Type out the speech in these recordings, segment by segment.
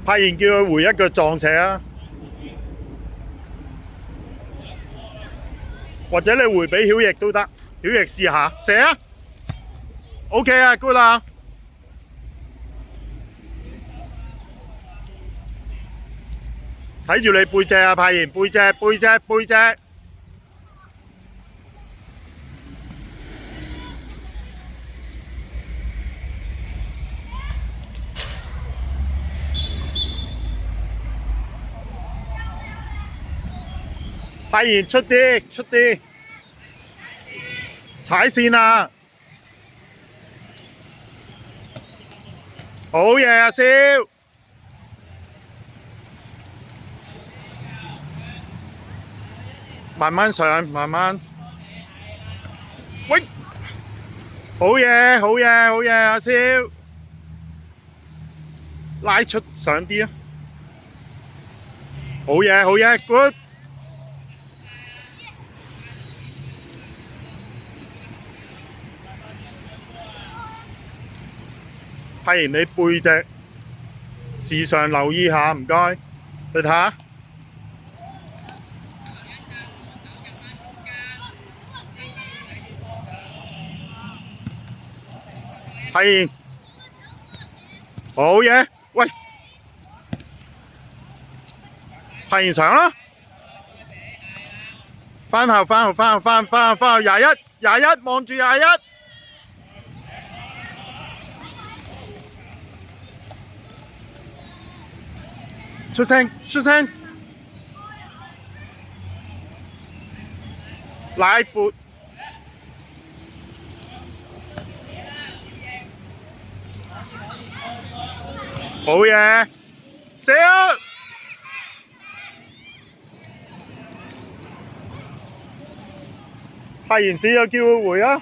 派完叫佢回一腳撞斜啊，或者你回俾曉逸都得，曉逸試下射啊 ，OK 啊 ，good 啊。睇住你背脊啊，派完背脊。派完出啲，踩線啊！好嘢啊，蕭！慢慢上，慢慢。喂，好嘢，阿蕭！拉出上啲啊！好嘢 ，good！派完你背脊，時常留意下，唔該。你睇下。派完，好嘢！喂，派完上啦！翻後21，望住21。出聲！拉闊。好嘢！射啊！派完試就叫佢回啊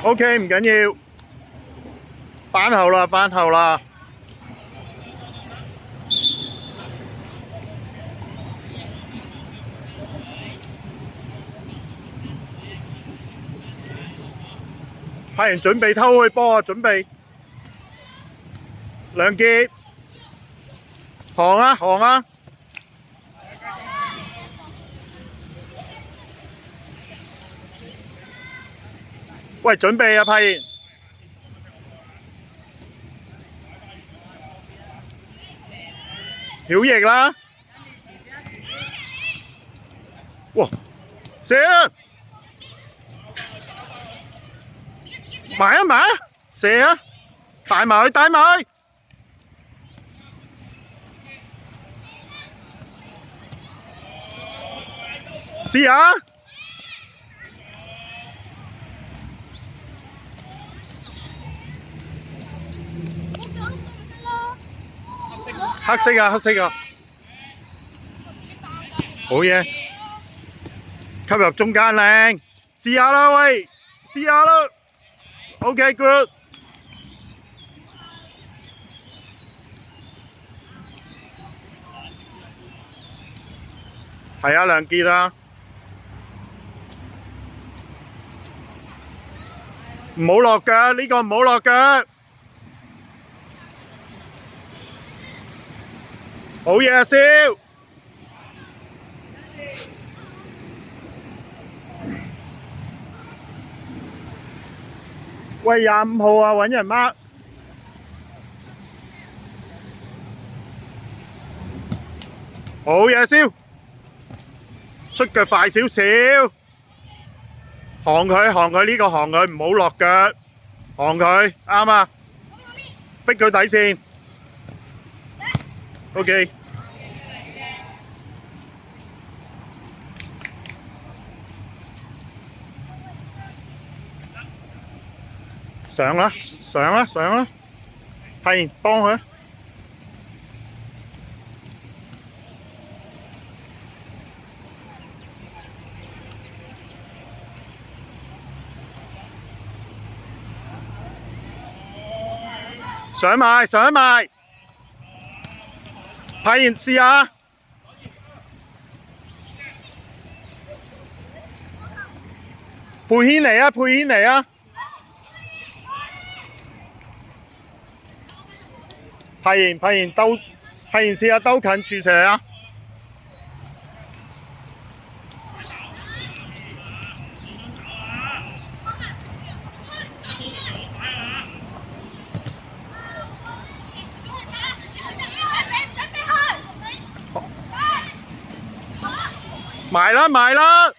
！OK， 唔緊要，翻後啦。派完準備偷開波啊！準備，梁傑，行啊！喂，準備啊，派完。曉逸啦！哇，射啊！埋啊！射啊！帶埋！試下！黑色啊！好嘢！吸入中間靚，試下啦喂，OK good。係啊，梁傑啊，唔好落腳，呢個唔好落腳。好嘢啊，蕭！喂，25號啊，搵人 mark。好嘢，蕭！出腳快少少，行佢呢個行佢，唔好落腳，行佢啱啊，逼佢底線。OK。上啦，係幫佢。上埋，派派完試下。佩軒嚟啊！佩軒嚟啊！派完兜，派完試下兜近柱射啊！埋啦埋啦！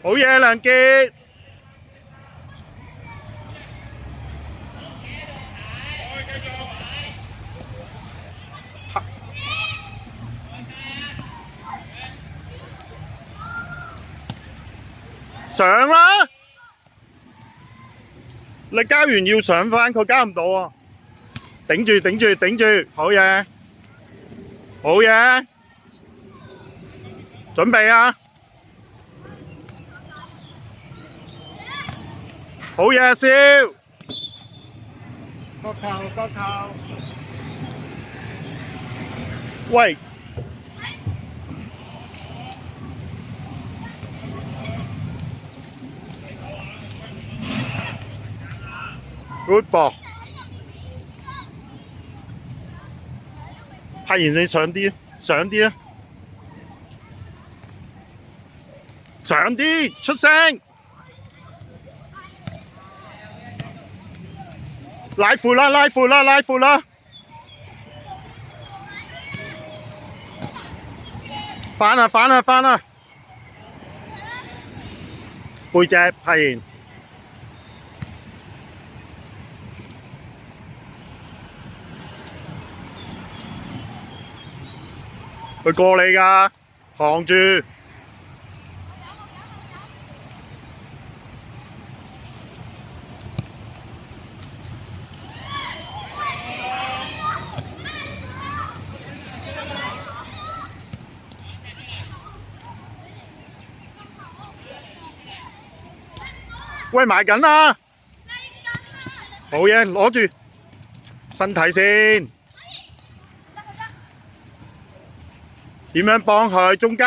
好嘢，梁傑！上啦！你交完要上返，佢交唔到啊！頂住頂住頂住，好嘢！好嘢！準備啊！好嘢，笑！角球角球，喂！Good ball！派完你上啲，上啲啊！上啲，出聲！拉闊啦，拉闊啦，拉闊啦！翻啊，翻啊，翻啊！背脊派完。佢過你㗎，扛住。喂，埋緊啦！好嘢，攞住身體先。點樣幫佢？中間。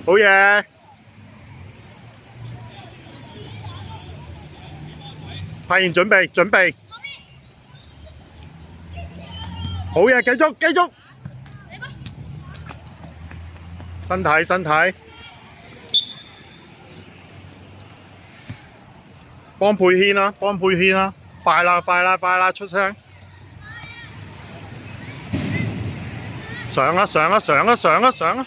好嘢！派完準備，準備。好嘢，繼續，繼續。身體，身體。幫佩軒啦，幫佩軒啦，快啦，快啦，快啦，出聲。上啊，上啊，上啊，上啊，上啊！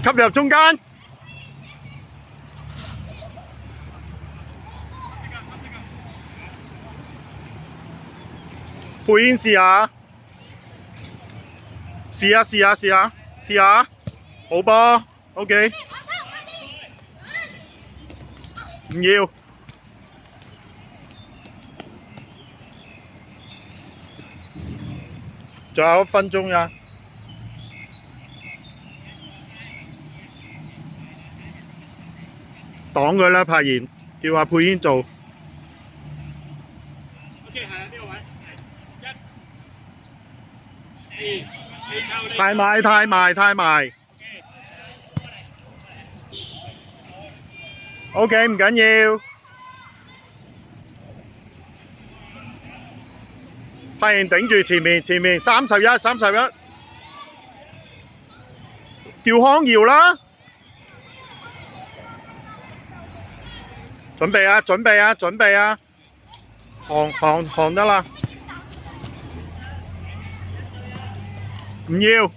吸入中間。佩軒試下。試下，試下，試下，試下，好波 ，OK。唔要，仲有1分鐘呀。擋佢啦，柏賢，叫阿佩軒做。OK， 係啊，呢個位係1、2。太埋，太埋，太埋。OK， 唔緊要。派人頂住前面，前面31，31。叫康瑤啦。準備啊，準備啊，準備啊。行得啦。唔要。